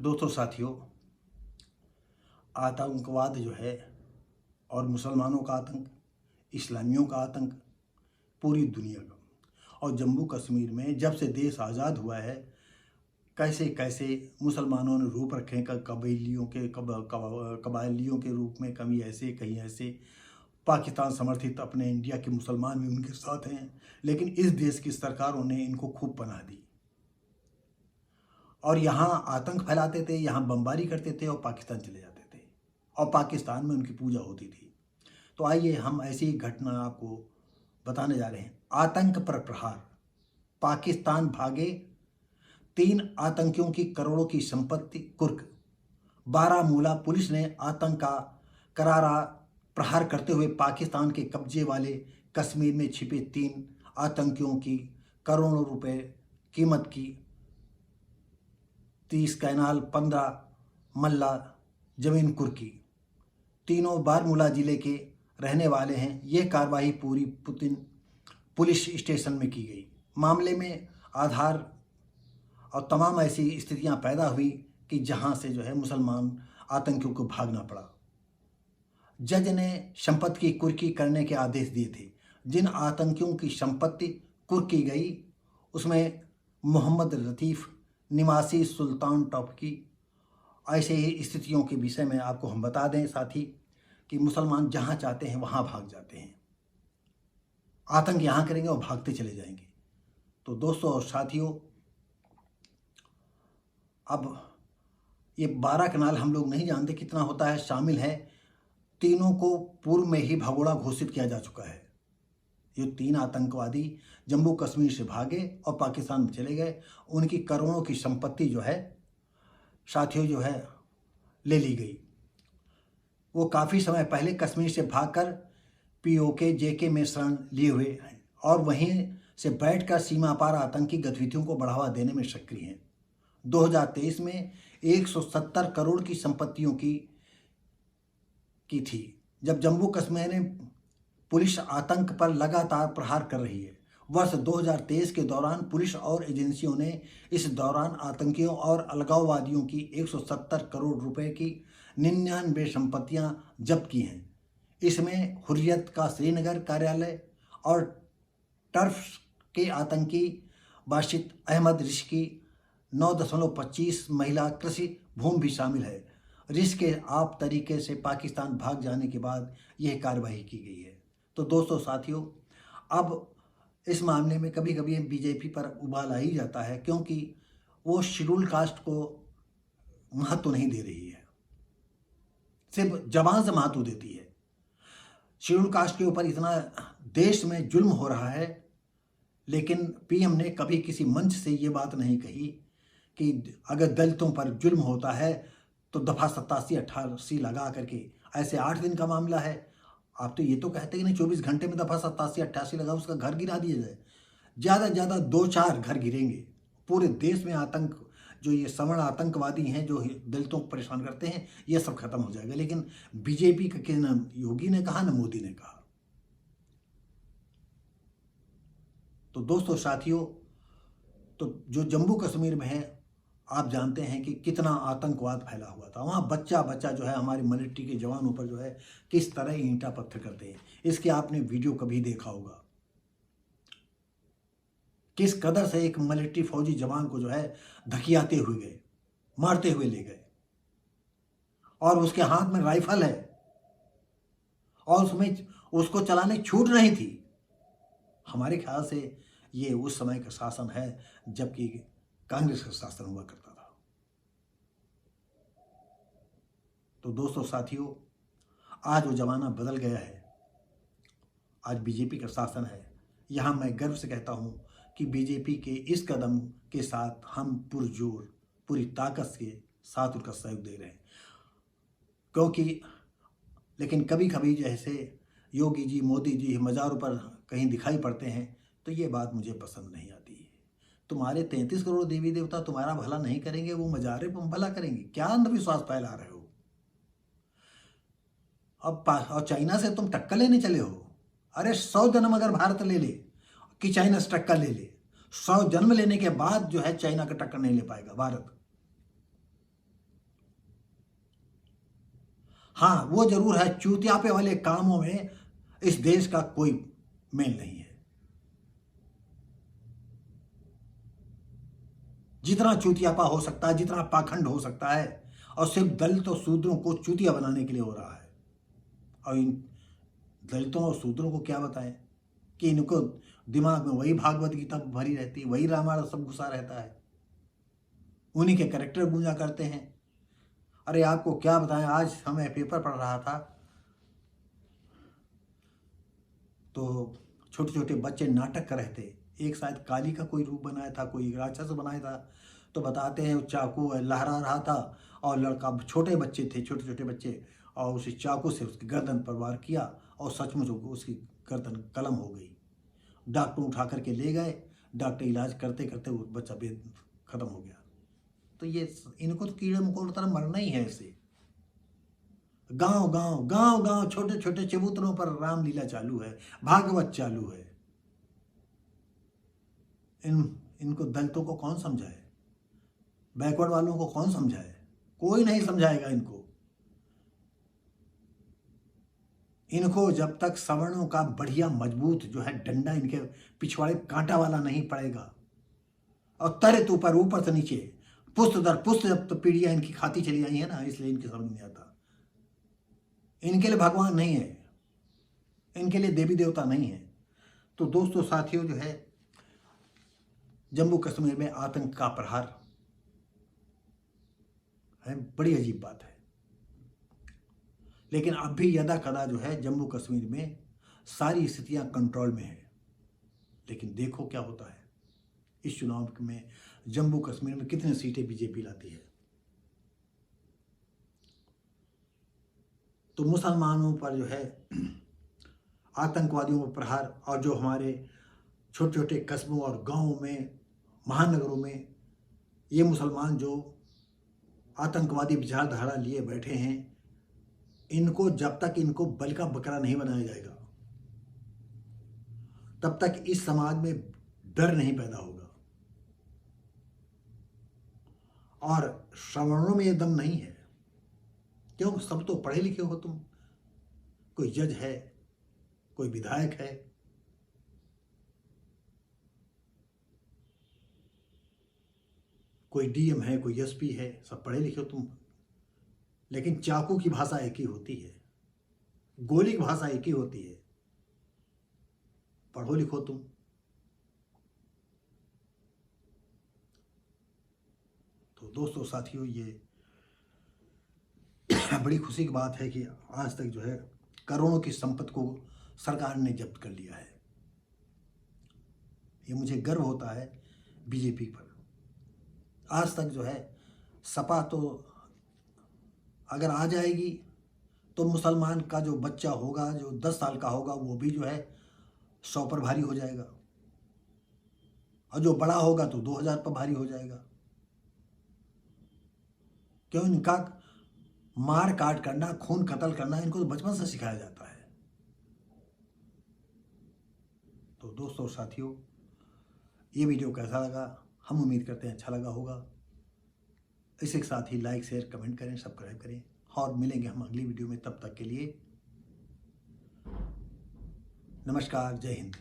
दोस्तों साथियों, आतंकवाद जो है और मुसलमानों का आतंक, इस्लामियों का आतंक पूरी दुनिया का, और जम्मू कश्मीर में जब से देश आज़ाद हुआ है कैसे कैसे मुसलमानों ने रूप रखे कबायलियों के रूप में, कभी ऐसे कहीं ऐसे। पाकिस्तान समर्थित अपने इंडिया के मुसलमान भी उनके साथ हैं, लेकिन इस देश की सरकारों ने इनको खूब पनाह दी और यहाँ आतंक फैलाते थे, यहाँ बमबारी करते थे और पाकिस्तान चले जाते थे और पाकिस्तान में उनकी पूजा होती थी। तो आइए हम ऐसी घटना आपको बताने जा रहे हैं। आतंक पर प्रहार, पाकिस्तान भागे 3 आतंकियों की करोड़ों की संपत्ति कुर्क। बारामूला पुलिस ने आतंक का करारा प्रहार करते हुए पाकिस्तान के कब्जे वाले कश्मीर में छिपे 3 आतंकियों की करोड़ों रुपए कीमत की 30 कैनाल 15 मल्ला जमीन कुर्की। तीनों बारामूला जिले के रहने वाले हैं। ये कार्रवाई पूरी पुलिस स्टेशन में की गई। मामले में आधार और तमाम ऐसी स्थितियां पैदा हुई कि जहां से जो है मुसलमान आतंकियों को भागना पड़ा। जज ने संपत्ति की कुर्की करने के आदेश दिए थे। जिन आतंकियों की संपत्ति कुर्की गई उसमें मोहम्मद लतीफ़ निवासी सुल्तान टॉप की। ऐसे ही स्थितियों के विषय में आपको हम बता दें साथी कि मुसलमान जहां चाहते हैं वहां भाग जाते हैं। आतंक यहां करेंगे और भागते चले जाएंगे। तो दोस्तों और साथियों, अब ये 12 कनाल हम लोग नहीं जानते कितना होता है, शामिल है। तीनों को पूर्व में ही भगोड़ा घोषित किया जा चुका है। ये 3 आतंकवादी जम्मू कश्मीर से भागे और पाकिस्तान में चले गए। उनकी करोड़ों की संपत्ति जो है साथियों जो है ले ली गई। वो काफ़ी समय पहले कश्मीर से भागकर पीओके जेके में शरण लिए हुए हैं और वहीं से बैठकर सीमा पार आतंकी गतिविधियों को बढ़ावा देने में सक्रिय हैं। 2023 में 170 करोड़ की संपत्तियों की थी। जब जम्मू कश्मीर में पुलिस आतंक पर लगातार प्रहार कर रही है। वर्ष 2023 के दौरान पुलिस और एजेंसियों ने इस दौरान आतंकियों और अलगाववादियों की 170 करोड़ रुपए की 99 संपत्तियां जब्त की हैं। इसमें हुर्रियत का श्रीनगर कार्यालय और टर्फ के आतंकी बाशित अहमद रिश्की 9.25 महिला कृषि भूमि भी शामिल है। रिश्क के आप तरीके से पाकिस्तान भाग जाने के बाद यह कार्रवाई की गई है। तो दोस्तों साथियों, अब इस मामले में कभी कभी बीजेपी पर उबाल आ ही जाता है, क्योंकि वो शेड्यूल कास्ट को महत्व नहीं दे रही है, सिर्फ जबान से महत्व देती है। शेड्यूल कास्ट के ऊपर इतना देश में जुल्म हो रहा है, लेकिन पीएम ने कभी किसी मंच से ये बात नहीं कही कि अगर दलितों पर जुल्म होता है तो दफ़ा 87-88 लगा करके, ऐसे 8 दिन का मामला है। आप तो ये तो कहते हैं कि नहीं 24 घंटे में दफ़ा 87-88 लगा उसका घर गिरा दिया जाए। ज़्यादा से ज़्यादा 2-4 घर गिरेंगे। पूरे देश में आतंक, जो ये सवर्ण आतंकवादी हैं जो दलितों को परेशान करते हैं, ये सब खत्म हो जाएगा। लेकिन बीजेपी का क्या, न योगी ने कहा न मोदी ने कहा। तो दोस्तों साथियों, तो जो जम्मू कश्मीर में है, आप जानते हैं कि कितना आतंकवाद फैला हुआ था। वहाँ बच्चा बच्चा जो है हमारे मिलिट्री के जवानों पर जो है किस तरह ईंटा पत्थर करते हैं, इसके आपने वीडियो कभी देखा होगा। किस कदर से एक मिलिट्री फौजी जवान को जो है धकियाते हुए गए, मारते हुए ले गए, और उसके हाथ में राइफल है और उसमें उसको चलाने छूट नहीं थी। हमारे ख्याल से ये उस समय का शासन है जबकि कांग्रेस का शासन हुआ करता था। तो दोस्तों साथियों, आज वो जमाना बदल गया है। आज बीजेपी का शासन है। यहाँ मैं गर्व से कहता हूँ कि बीजेपी के इस कदम के साथ हम पुरजोर पूरी ताकत के साथ उनका सहयोग दे रहे हैं, क्योंकि लेकिन कभी कभी जैसे योगी जी मोदी जी मज़ारों पर कहीं दिखाई पड़ते हैं तो ये बात मुझे पसंद नहीं आती है। तुम्हारे 33 करोड़ देवी देवता तुम्हारा भला नहीं करेंगे, वो मज़ारे पर भला करेंगे? क्या अंधविश्वास फैला रहे हो? और चाइना से तुम टक्कर लेने चले हो। अरे 100 जन्म अगर भारत ले ले कि चाइना से टक्कर ले ले, 100 जन्म लेने के बाद जो है चाइना का टक्कर नहीं ले पाएगा भारत। हाँ, वो जरूर है, चूतियापे वाले कामों में इस देश का कोई मेल नहीं है। जितना चूतियापा हो सकता है, जितना पाखंड हो सकता है, और सिर्फ दलित और शूद्रों को चूतिया बनाने के लिए हो रहा है। और इन दलितों और शूद्रों को क्या बताएं कि इनको दिमाग में वही भागवत गीता भरी रहती है, वही रामायण सब घुसा रहता है, उन्हीं के कैरेक्टर गूंजा करते हैं। अरे आपको क्या बताएं, आज हमें पेपर पढ़ रहा था तो छोटे छोटे बच्चे नाटक कर रहे थे। एक शायद काली का कोई रूप बनाया था, कोई राक्षस बनाया था, तो बताते हैं वो चाकू लहरा रहा था और लड़का, छोटे बच्चे थे, छोटे छोटे बच्चे, और उसे चाकू से उसकी गर्दन पर वार किया और सचमुच उसकी गर्दन कलम हो गई। डॉक्टर उठा करके ले गए, डॉक्टर इलाज करते करते वो बच्चा खत्म हो गया। तो ये इनको तो कीड़े मकोड़ों तरह मरना ही है। इससे गांव गांव गांव गांव छोटे छोटे चबूतरों पर रामलीला चालू है, भागवत चालू है। इनको दलितों को कौन समझाए, बैकवर्ड वालों को कौन समझाए? कोई नहीं समझाएगा इनको। इनको जब तक सवर्णों का बढ़िया मजबूत जो है डंडा इनके पिछवाड़े कांटा वाला नहीं पड़ेगा, और त्वरित ऊपर से नीचे पुस्त दर पुस्त जब तो पीढ़ियां इनकी खाती चली आई है ना, इसलिए इनकी समझ नहीं आता। इनके लिए भगवान नहीं है, इनके लिए देवी देवता नहीं है। तो दोस्तों साथियों, जो है जम्मू कश्मीर में आतंक का प्रहार है, बड़ी अजीब बात है। लेकिन अब भी यदा कदा जो है जम्मू कश्मीर में सारी स्थितियां कंट्रोल में है। लेकिन देखो क्या होता है इस चुनाव में, जम्मू कश्मीर में कितनी सीटें बीजेपी लाती है। तो मुसलमानों पर जो है आतंकवादियों पर प्रहार, और जो हमारे छोटे छोटे कस्बों और गांवों में, महानगरों में ये मुसलमान जो आतंकवादी विचारधारा लिए बैठे हैं, इनको जब तक इनको बल का बकरा नहीं बनाया जाएगा, तब तक इस समाज में डर नहीं पैदा होगा। और सवर्णों में ये दम नहीं है, क्यों? सब तो पढ़े लिखे हो तुम, कोई जज है, कोई विधायक है, कोई डीएम है, कोई एसपी है, सब पढ़े लिखे हो तुम। लेकिन चाकू की भाषा एक ही होती है, गोली की भाषा एक ही होती है। पढ़ो लिखो तुम। तो दोस्तों साथियों, ये बड़ी खुशी की बात है कि आज तक जो है करोड़ों की संपत्ति को सरकार ने जब्त कर लिया है। ये मुझे गर्व होता है बीजेपी पर। आज तक जो है सपा तो अगर आ जाएगी तो मुसलमान का जो बच्चा होगा, जो 10 साल का होगा, वो भी जो है 100 पर भारी हो जाएगा, और जो बड़ा होगा तो 2000 पर भारी हो जाएगा। क्यों? इनका मार काट करना, खून कत्ल करना इनको तो बचपन से सिखाया जाता है। तो दोस्तों साथियों, ये वीडियो कैसा लगा? हम उम्मीद करते हैं अच्छा लगा होगा। इसी के साथ ही लाइक, शेयर, कमेंट करें, सब्सक्राइब करें, और मिलेंगे हम अगली वीडियो में। तब तक के लिए नमस्कार, जय हिंद।